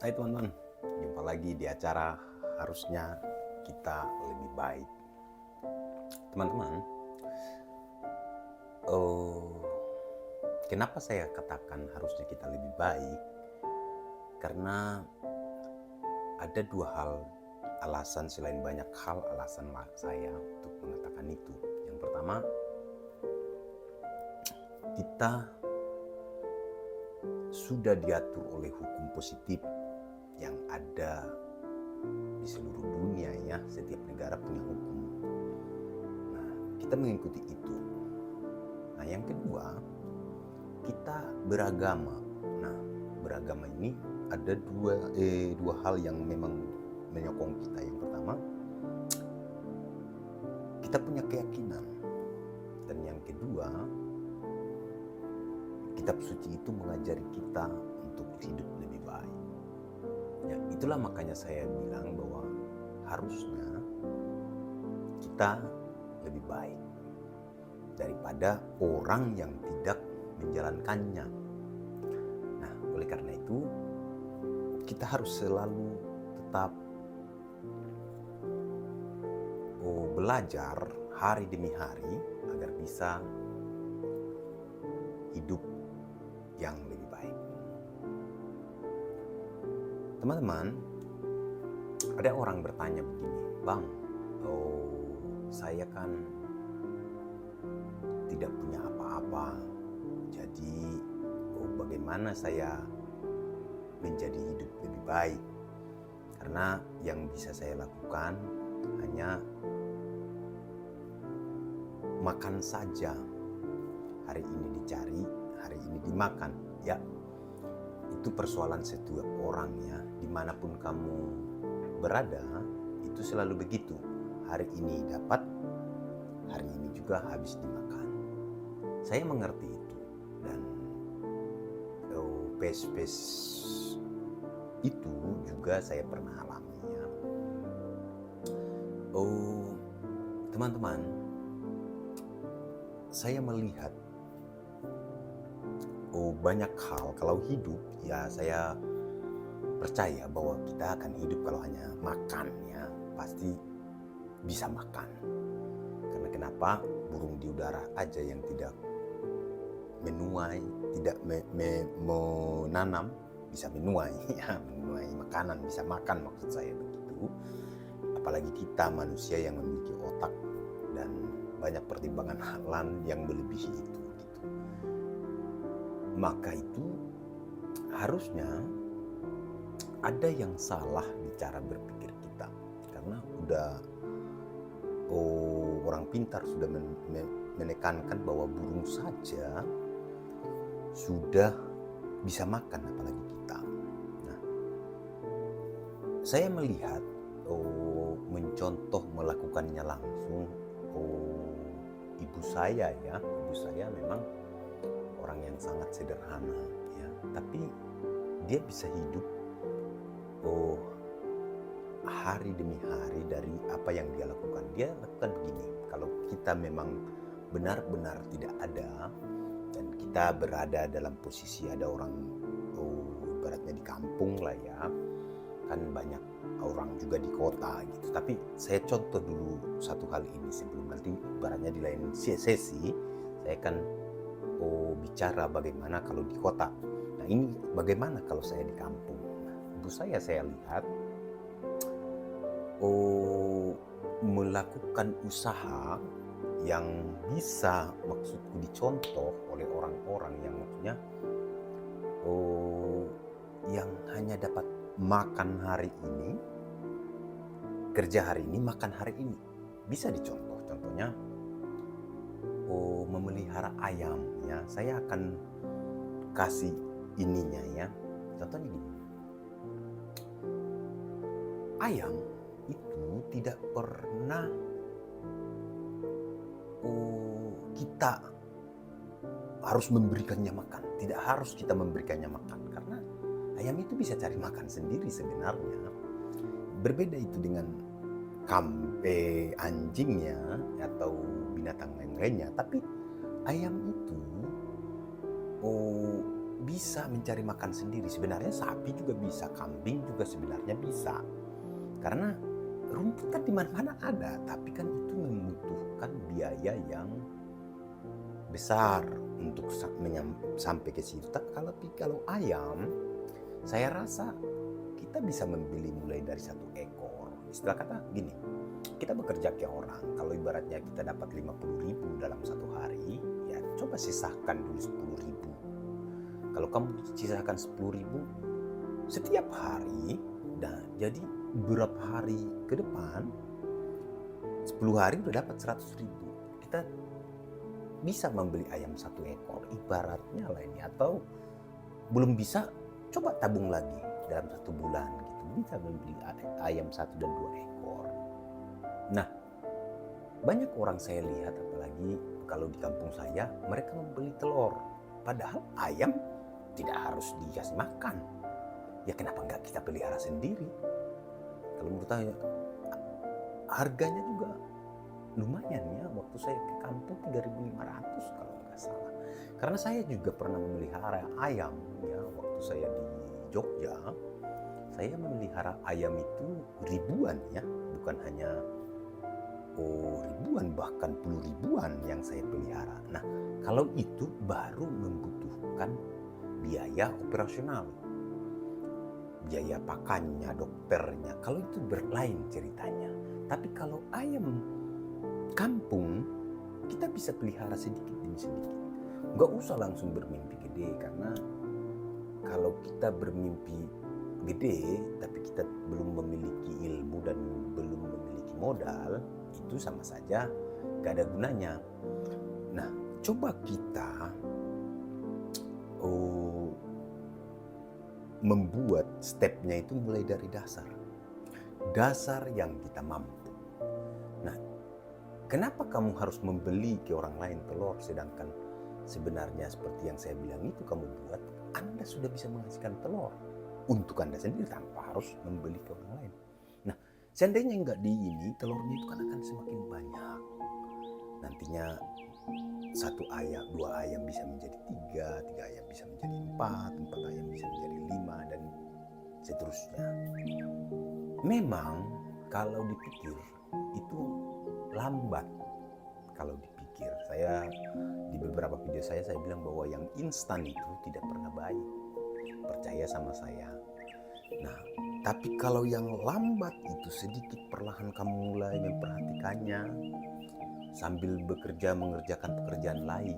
Hai teman-teman, jumpa lagi di acara Harusnya Kita Lebih Baik. Teman-teman, kenapa saya katakan harusnya kita lebih baik? Karena ada dua hal alasan, selain banyak hal alasan saya untuk mengatakan itu. Yang pertama, kita sudah diatur oleh hukum positif yang ada di seluruh dunia ya, setiap negara punya hukum. Nah, kita mengikuti itu. Nah, yang kedua, kita beragama. Nah, beragama ini ada dua hal yang memang menyokong kita. Yang pertama, kita punya keyakinan. Dan yang kedua, kitab suci itu mengajari kita untuk hidup lebih baik. Ya, itulah makanya saya bilang bahwa harusnya kita lebih baik daripada orang yang tidak menjalankannya. Nah, oleh karena itu kita harus selalu tetap belajar hari demi hari agar bisa hidup yang lebih baik. Teman-teman, ada orang bertanya begini, Bang, saya kan tidak punya apa-apa, jadi bagaimana saya menjadi hidup lebih baik? Karena yang bisa saya lakukan hanya makan saja. Hari ini dicari, hari ini dimakan. Ya, itu persoalan setiap orang ya. Dimanapun kamu berada, itu selalu begitu. Hari ini dapat, hari ini juga habis dimakan. Saya mengerti itu. Dan pace itu juga saya pernah alami ya. Teman-teman, saya melihat banyak hal kalau hidup ya, saya percaya bahwa kita akan hidup kalau hanya makan ya, pasti bisa makan. Karena kenapa? Burung di udara aja yang tidak menuai, tidak menanam bisa menuai ya, menuai makanan, bisa makan, maksud saya begitu. Apalagi kita manusia yang memiliki otak dan banyak pertimbangan hal yang melebihi itu gitu. Maka itu harusnya ada yang salah di cara berpikir kita, karena orang pintar sudah menekankan bahwa burung saja sudah bisa makan, apalagi kita. Nah, saya melihat mencontoh melakukannya langsung ibu saya ya. Ibu saya memang orang yang sangat sederhana ya, tapi dia bisa hidup hari demi hari dari apa yang dia lakukan. Dia lakukan begini, kalau kita memang benar-benar tidak ada dan kita berada dalam posisi ada orang ibaratnya di kampung lah ya, kan banyak orang juga di kota gitu. Tapi saya contoh dulu satu hal ini sebelum nanti ibaratnya di lain sesi saya akan bicara bagaimana kalau di kota. Nah, ini bagaimana kalau saya di kampung. Nah, ibu saya lihat melakukan usaha yang bisa, maksudku, dicontoh oleh orang-orang yang maksudnya yang hanya dapat makan hari ini, kerja hari ini, makan hari ini. Bisa dicontoh. Contohnya memelihara ayam ya. Saya akan kasih ininya ya. Contohnya gini. Ayam itu tidak pernah kita harus memberikannya makan. Tidak harus kita memberikannya makan, karena ayam itu bisa cari makan sendiri sebenarnya. Berbeda itu dengan anjingnya atau binatang lainnya. Tapi ayam itu bisa mencari makan sendiri. Sebenarnya sapi juga bisa, kambing juga sebenarnya bisa. Karena rumput kan di mana-mana ada, tapi kan itu membutuhkan biaya yang besar untuk sampai ke situ. Kalau ayam, saya rasa kita bisa membeli mulai dari 1 ekor. Istilah kata gini, kita bekerja ke orang, kalau ibaratnya kita dapat 50.000 dalam 1 hari, ya coba sisahkan dulu 10.000. Kalau kamu sisahkan 10.000 setiap hari, nah jadi beberapa hari ke depan, 10 hari udah dapat 100.000. Kita bisa membeli ayam 1 ekor, ibaratnya lah ini. Atau belum bisa, coba tabung lagi dalam 1 bulan gitu, bisa membeli ayam 1 dan 2 ekor. Nah, banyak orang saya lihat, apalagi kalau di kampung saya, mereka membeli telur. Padahal ayam tidak harus dikasih makan. Ya kenapa nggak kita pelihara sendiri? Kalau menurut saya, harganya juga lumayan ya. Waktu saya ke kampung 3.500 kalau nggak salah. Karena saya juga pernah memelihara ayam ya. Waktu saya di Jogja, saya memelihara ayam itu ribuan ya. Bukan hanya ribuan, bahkan puluh ribuan yang saya pelihara. Nah, kalau itu baru membutuhkan biaya operasional, biaya pakannya, dokternya. Kalau itu berlain ceritanya. Tapi kalau ayam kampung, kita bisa pelihara sedikit demi sedikit. Nggak usah langsung bermimpi gede, karena kalau kita bermimpi gede tapi kita belum memiliki ilmu dan belum memiliki modal, itu sama saja gak ada gunanya. Nah, coba kita membuat stepnya itu mulai dari dasar yang kita mampu. Nah, kenapa kamu harus membeli ke orang lain telur, sedangkan sebenarnya seperti yang saya bilang itu kamu buat, Anda sudah bisa menghasilkan telur untuk Anda sendiri tanpa harus membeli ke orang lain. Nah, seandainya enggak di ini, telurnya itu kan akan semakin banyak. Nantinya 1 ayam, 2 ayam bisa menjadi 3 ayam bisa menjadi 4 ayam bisa menjadi 5, dan seterusnya. Memang kalau dipikir itu lambat. Kalau dipikir, saya di beberapa video saya bilang bahwa yang instan itu tidak pernah baik. Percaya sama saya. Nah, tapi kalau yang lambat itu sedikit perlahan kamu mulai memperhatikannya, sambil bekerja mengerjakan pekerjaan lain,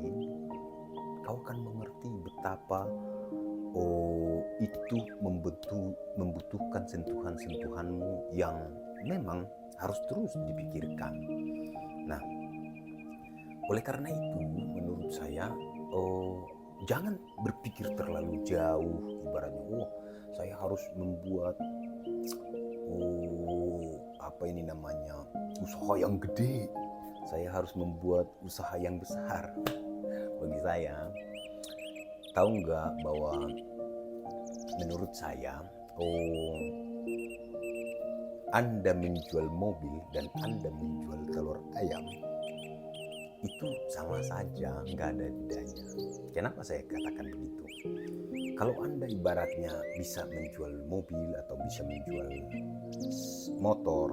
kau akan mengerti betapa itu membutuhkan sentuhan-sentuhanmu yang memang harus terus dipikirkan. Nah, oleh karena itu menurut saya jangan berpikir terlalu jauh, ibaratnya saya harus membuat usaha yang gede, saya harus membuat usaha yang besar. Bagi saya, tahu nggak bahwa menurut saya Anda menjual mobil dan Anda menjual telur ayam itu sama saja, nggak ada bedanya. Kenapa saya katakan begitu? Kalau Anda ibaratnya bisa menjual mobil atau bisa menjual motor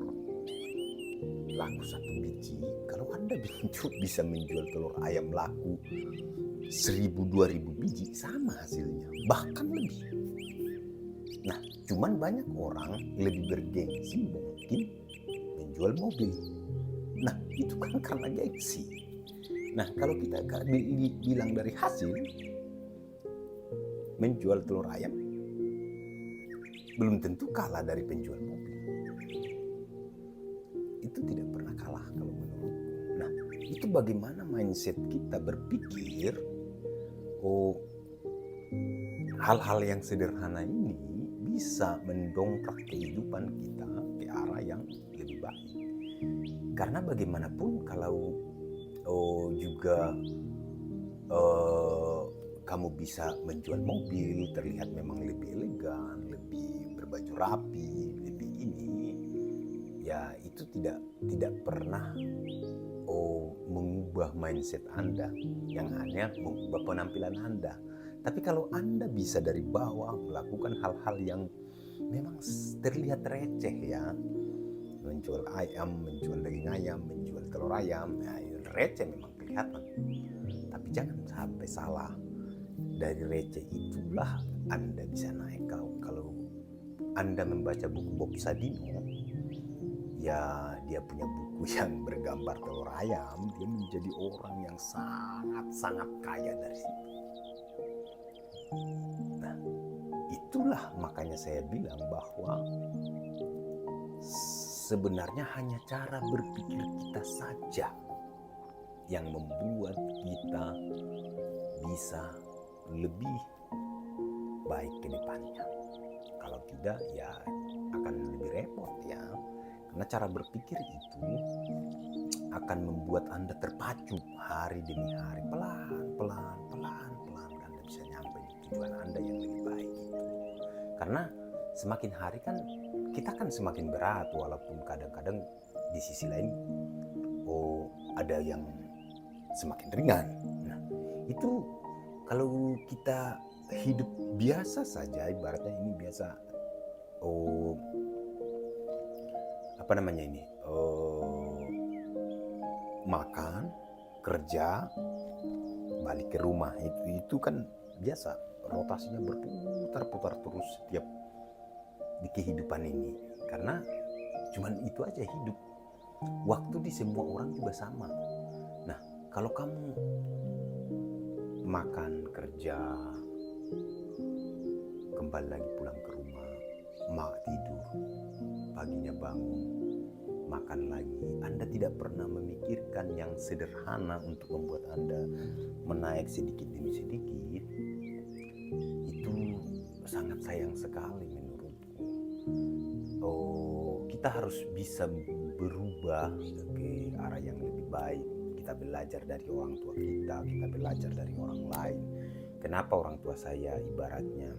laku 1 biji, kalau Anda bisa menjual telur ayam laku 1.000-2.000 biji, sama hasilnya, bahkan lebih. Nah, cuman banyak orang lebih bergengsi mungkin menjual mobil. Nah, itu kan karena gengsi. Nah, kalau kita bilang dari hasil, menjual telur ayam belum tentu kalah dari penjual mobil. Itu tidak pernah kalah kalau menurutku. Nah, itu bagaimana mindset kita berpikir, hal-hal yang sederhana ini bisa mendongkrak kehidupan kita ke arah yang lebih baik. Karena bagaimanapun kalau juga kamu bisa menjual mobil, terlihat memang lebih elegan, lebih berbaju rapi, lebih ini, ya itu tidak pernah mengubah mindset Anda, yang hanya mengubah penampilan Anda. Tapi kalau Anda bisa dari bawah melakukan hal-hal yang memang terlihat receh ya, menjual ayam, menjual daging ayam, menjual telur ayam, ya receh memang kelihatan. Tapi jangan sampai salah. Dari receh itulah Anda bisa naik. Kalau Anda membaca buku Bob Sadino, ya dia punya buku yang bergambar telur ayam, dia menjadi orang yang sangat-sangat kaya dari situ. Nah, itulah makanya saya bilang bahwa sebenarnya hanya cara berpikir kita saja yang membuat kita bisa lebih baik ke depannya. Kalau tidak ya akan lebih repot ya. Karena cara berpikir itu akan membuat Anda terpacu hari demi hari, pelan-pelan Anda bisa nyampe di tujuan Anda yang lebih baik itu. Karena semakin hari kan kita kan semakin berat, walaupun kadang-kadang di sisi lain ada yang semakin ringan. Nah, itu kalau kita hidup biasa saja, ibaratnya ini biasa makan, kerja, balik ke rumah, itu kan biasa, rotasinya berputar-putar terus setiap di kehidupan ini. Karena cuman itu aja hidup. Waktu di semua orang juga sama. Nah, kalau kamu makan, kerja, kembali lagi pulang ke rumah, tidur, paginya bangun, makan lagi, Anda tidak pernah memikirkan yang sederhana untuk membuat Anda menaik sedikit demi sedikit, itu sangat sayang sekali menurutku. Kita harus bisa berubah ke arah yang lebih baik. Kita belajar dari orang tua kita belajar dari orang lain. Kenapa orang tua saya ibaratnya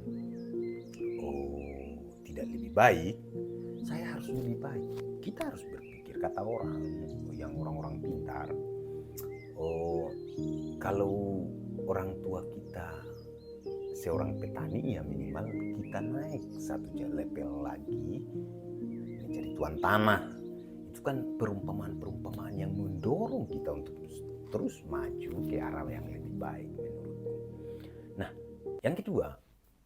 tidak lebih baik, saya harus lebih baik. Kita harus berpikir, kata orang pintar, kalau orang tua kita seorang petani, ya minimal kita naik satu level lagi menjadi tuan tanah. Itu kan perumpamaan yang mendorong kita untuk terus maju ke arah yang lebih baik menurutku. Nah, yang kedua,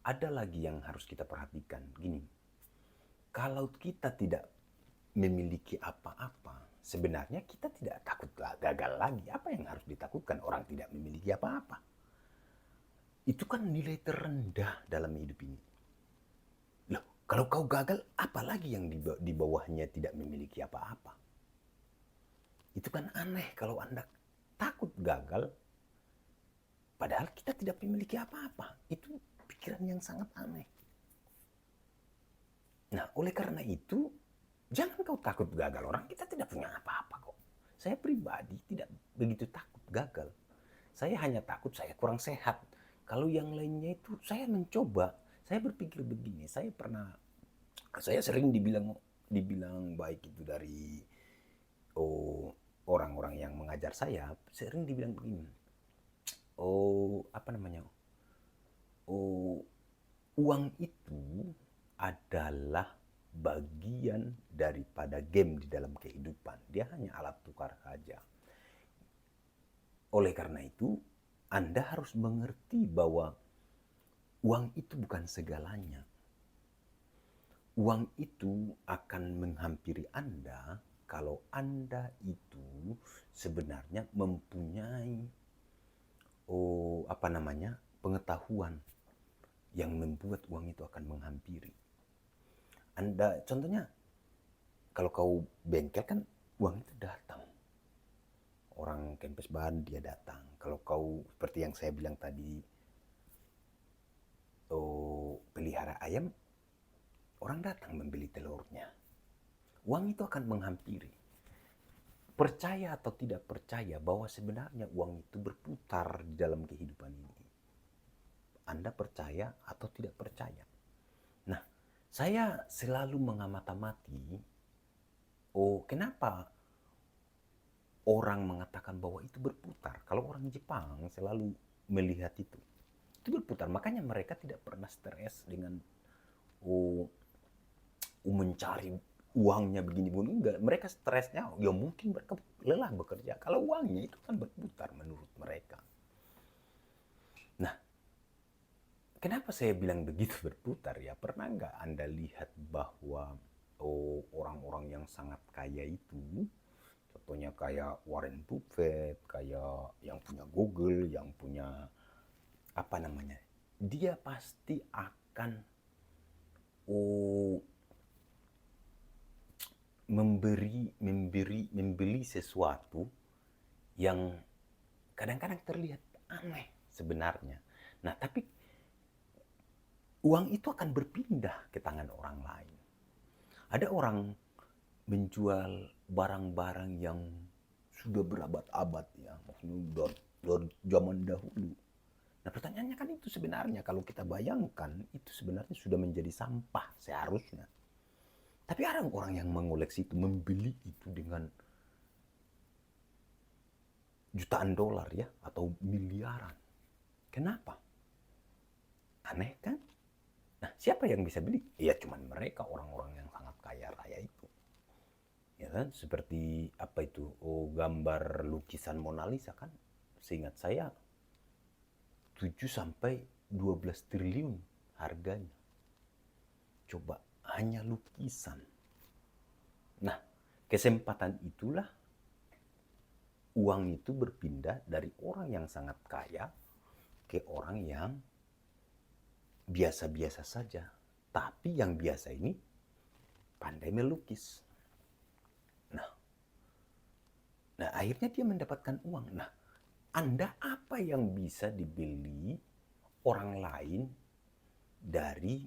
ada lagi yang harus kita perhatikan. Gini, kalau kita tidak memiliki apa-apa, sebenarnya kita tidak takut gagal lagi. Apa yang harus ditakutkan? Orang tidak memiliki apa-apa. Itu kan nilai terendah dalam hidup ini. Loh, kalau kau gagal, apalagi yang di bawahnya tidak memiliki apa-apa? Itu kan aneh kalau Anda takut gagal, padahal kita tidak memiliki apa-apa. Itu pikiran yang sangat aneh. Nah, oleh karena itu, jangan kau takut gagal. Orang kita tidak punya apa-apa kok. Saya pribadi tidak begitu takut gagal. Saya hanya takut saya kurang sehat. Kalau yang lainnya itu saya mencoba. Saya berpikir begini, saya sering dibilang baik itu dari orang-orang yang mengajar saya, sering dibilang begini. Uang itu adalah bagian daripada game di dalam kehidupan. Dia hanya alat tukar saja. Oleh karena itu, Anda harus mengerti bahwa uang itu bukan segalanya. Uang itu akan menghampiri Anda kalau Anda itu sebenarnya mempunyai pengetahuan yang membuat uang itu akan menghampiri. Anda contohnya, kalau kau bengkel kan uang itu datang. Orang kempes ban dia datang. Kalau kau seperti yang saya bilang tadi, pelihara ayam, orang datang membeli telurnya. Uang itu akan menghampiri. Percaya atau tidak percaya bahwa sebenarnya uang itu berputar di dalam kehidupan ini. Anda percaya atau tidak percaya? Nah, saya selalu mengamati, kenapa orang mengatakan bahwa itu berputar? Kalau orang Jepang selalu melihat itu itu berputar. Makanya mereka tidak pernah stres dengan oh, mencari uangnya begini-begini. Enggak, mereka stresnya ya mungkin mereka lelah bekerja. Kalau uangnya itu kan berputar menurut mereka. Nah, kenapa saya bilang begitu berputar ya? Pernah nggak Anda lihat bahwa orang-orang yang sangat kaya itu, contohnya kayak Warren Buffett, kayak yang punya Google, yang punya apa namanya, dia pasti akan oh, membeli sesuatu yang kadang-kadang terlihat aneh sebenarnya. Nah, tapi uang itu akan berpindah ke tangan orang lain. Ada orang menjual barang-barang yang sudah berabad-abad ya, maksudnya dari zaman dahulu. Nah, pertanyaannya kan itu sebenarnya kalau kita bayangkan itu sebenarnya sudah menjadi sampah seharusnya. Tapi ada orang yang mengoleksi itu, membeli itu dengan jutaan dolar ya, atau miliaran. Kenapa? Aneh kan? Nah, siapa yang bisa beli? Ya cuman mereka, orang-orang yang sangat kaya raya itu. Ya kan? Seperti apa itu? Oh, gambar lukisan Mona Lisa kan? Seingat saya 7 sampai 12 triliun harganya. Coba hanya lukisan. Nah, kesempatan itulah uang itu berpindah dari orang yang sangat kaya ke orang yang biasa-biasa saja. Tapi yang biasa ini pandai melukis. Nah, akhirnya dia mendapatkan uang. Nah, Anda apa yang bisa dibeli orang lain dari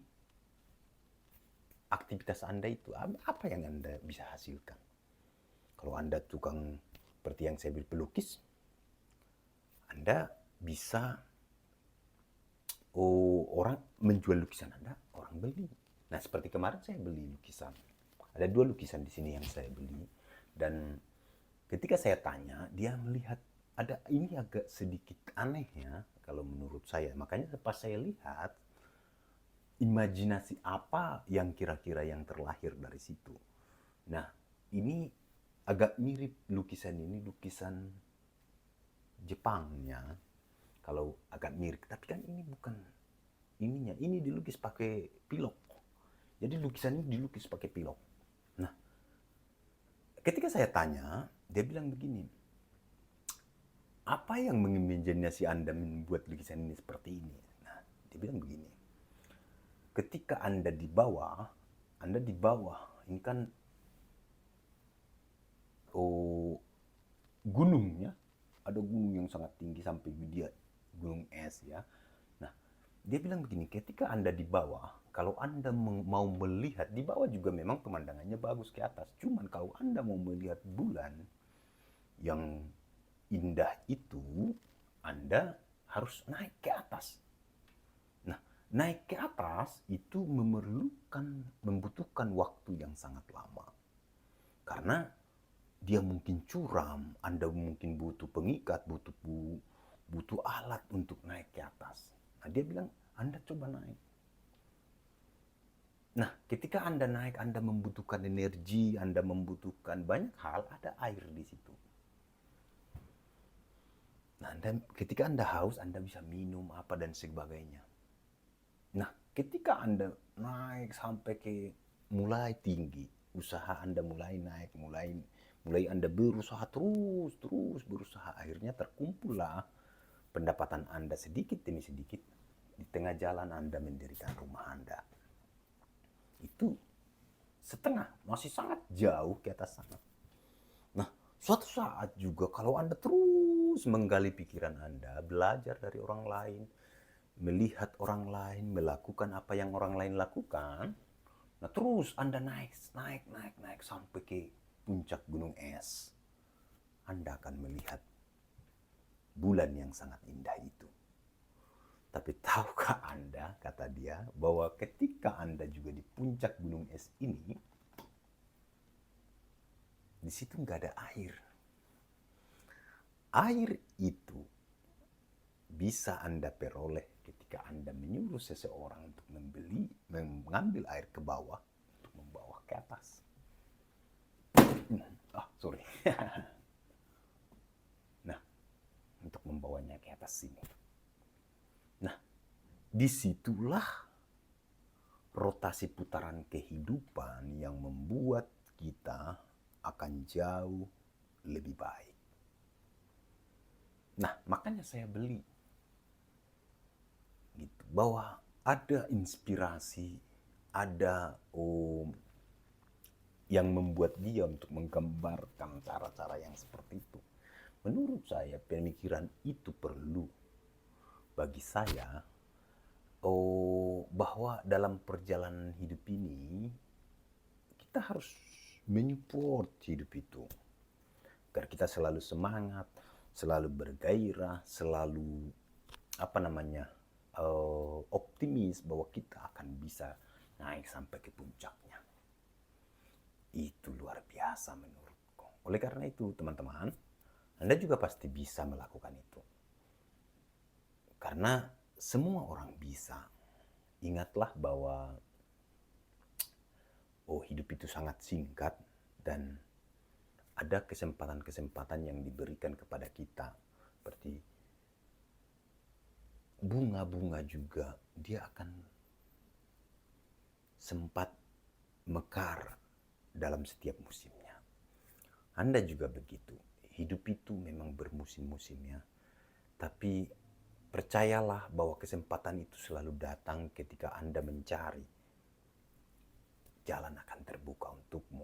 aktivitas Anda itu? Apa yang Anda bisa hasilkan? Kalau Anda tukang, seperti yang saya bilang, pelukis, Anda bisa orang menjual lukisan Anda, orang beli. Nah, seperti kemarin saya beli lukisan. Ada 2 lukisan di sini yang saya beli. Dan ketika saya tanya, dia melihat ada ini agak sedikit aneh ya, kalau menurut saya. Makanya pas saya lihat, imajinasi apa yang kira-kira yang terlahir dari situ. Nah, ini agak mirip lukisan ini, lukisan Jepangnya. Kalau agak mirip, tapi kan ini bukan ininya. Ini dilukis pakai pilok. Jadi lukisan ini dilukis pakai pilok. Nah, ketika saya tanya, dia bilang begini, apa yang mengimajinasi Anda membuat lukisan ini seperti ini? Nah, dia bilang begini, ketika Anda di bawah, ini kan gunungnya, ada gunung yang sangat tinggi sampai dia gunung es ya. Nah, dia bilang begini, ketika Anda di bawah, kalau Anda mau melihat, di bawah juga memang pemandangannya bagus ke atas. Cuman kalau Anda mau melihat bulan yang indah itu, Anda harus naik ke atas. Nah, naik ke atas itu membutuhkan waktu yang sangat lama. Karena dia mungkin curam, Anda mungkin butuh pengikat, butuh alat untuk naik ke atas. Nah, dia bilang, Anda coba naik. Nah, ketika Anda naik, Anda membutuhkan energi, Anda membutuhkan banyak hal, ada air di situ. Nah, ketika Anda haus, Anda bisa minum apa dan sebagainya. Nah, ketika Anda naik sampai ke mulai tinggi, usaha Anda mulai naik, mulai Anda berusaha terus berusaha, akhirnya terkumpullah pendapatan Anda sedikit demi sedikit. Di tengah jalan Anda mendirikan rumah Anda. Itu setengah, masih sangat jauh ke atas sana. Nah, suatu saat juga kalau Anda terus menggali pikiran Anda, belajar dari orang lain, melihat orang lain, melakukan apa yang orang lain lakukan, nah terus Anda naik sampai ke puncak gunung es. Anda akan melihat bulan yang sangat indah itu. Tapi tahukah Anda, kata dia, bahwa ketika Anda juga di puncak gunung es ini, di situ nggak ada air. Air itu bisa Anda peroleh ketika Anda menyuruh seseorang untuk mengambil air ke bawah, untuk membawa ke atas. Sorry. Nah, untuk membawanya ke atas sini. Nah, disitulah rotasi putaran kehidupan yang membuat kita akan jauh lebih baik. Nah, makanya saya beli gitu, bahwa ada inspirasi, ada yang membuat dia untuk menggambarkan cara-cara yang seperti itu. Menurut saya pemikiran itu perlu bagi saya, bahwa dalam perjalanan hidup ini kita harus menyupport hidup itu agar kita selalu semangat, selalu bergairah, selalu optimis bahwa kita akan bisa naik sampai ke puncaknya. Itu luar biasa menurutku. Oleh karena itu, teman-teman, Anda juga pasti bisa melakukan itu. Karena semua orang bisa. Ingatlah bahwa hidup itu sangat singkat dan ada kesempatan-kesempatan yang diberikan kepada kita. Seperti bunga-bunga juga, dia akan sempat mekar dalam setiap musimnya. Anda juga begitu. Hidup itu memang bermusim-musimnya. Tapi percayalah bahwa kesempatan itu selalu datang ketika Anda mencari. Jalan akan terbuka untukmu.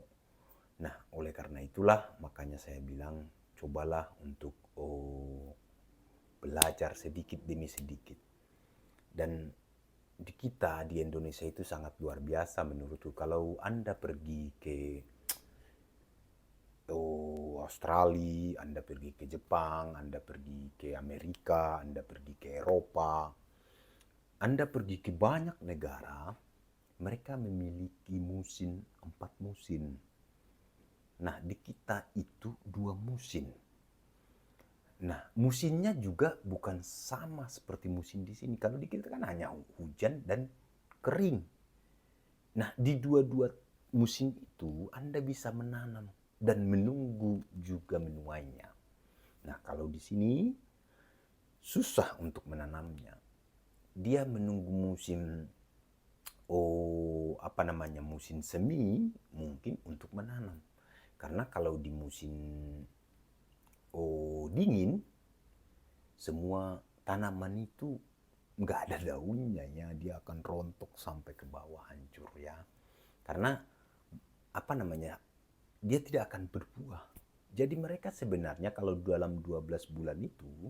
Nah, oleh karena itulah makanya saya bilang cobalah untuk belajar sedikit demi sedikit. Dan di kita di Indonesia itu sangat luar biasa menurutku. Kalau Anda pergi ke Australia, Anda pergi ke Jepang, Anda pergi ke Amerika, Anda pergi ke Eropa, Anda pergi ke banyak negara, mereka memiliki musim, 4 musim. Nah, di kita itu 2 musim. Nah, musimnya juga bukan sama seperti musim di sini. Kalau di kita kan hanya hujan dan kering. Nah, di dua-dua musim itu Anda bisa menanam dan menunggu juga menuainya. Nah, kalau di sini susah untuk menanamnya. Dia menunggu musim musim semi mungkin untuk menanam. Karena kalau di musim dingin, semua tanaman itu nggak ada daunnya ya, dia akan rontok sampai ke bawah, hancur ya. Karena dia tidak akan berbuah. Jadi mereka sebenarnya kalau dalam 12 bulan itu,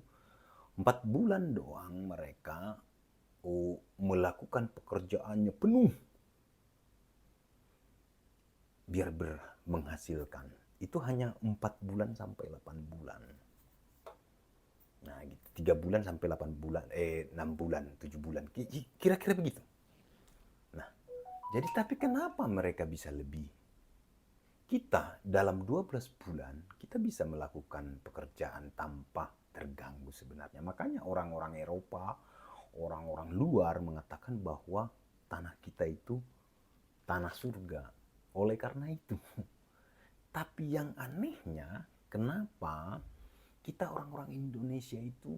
4 bulan doang mereka melakukan pekerjaannya penuh biar menghasilkan. Itu hanya 4 bulan sampai 8 bulan. Nah, gitu. 3 bulan sampai 8 bulan, 6 bulan, 7 bulan. Kira-kira begitu. Nah, jadi tapi kenapa mereka bisa lebih? Kita dalam 12 bulan, kita bisa melakukan pekerjaan tanpa terganggu sebenarnya. Makanya orang-orang Eropa, orang-orang luar mengatakan bahwa tanah kita itu tanah surga. Oleh karena itu. Tapi yang anehnya, kenapa kita orang-orang Indonesia itu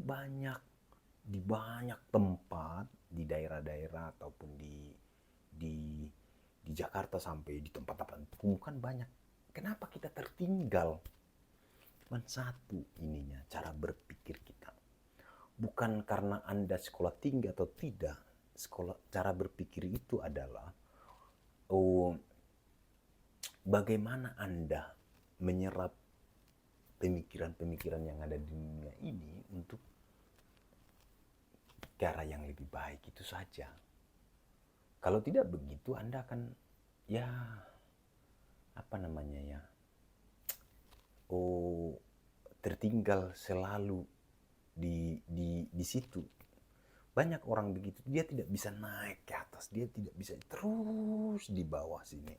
di banyak tempat, di daerah-daerah ataupun di Jakarta sampai di tempat-tempat bukan banyak. Kenapa kita tertinggal? Cuma satu ininya, cara berpikir kita. Bukan karena Anda sekolah tinggi atau tidak. Cara berpikir itu adalah bagaimana Anda menyerap pemikiran-pemikiran yang ada di dunia ini untuk ke arah yang lebih baik, itu saja. Kalau tidak begitu, Anda akan tertinggal selalu di situ. Banyak orang begitu, dia tidak bisa naik ke atas, dia tidak bisa terus di bawah sini.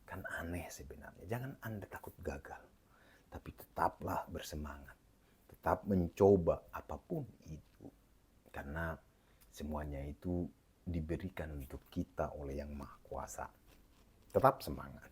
Kan aneh sebenarnya. Jangan Anda takut gagal, tapi tetaplah bersemangat, tetap mencoba apapun itu. Karena Semuanya itu diberikan untuk kita oleh Yang Maha Kuasa. Tetap semangat.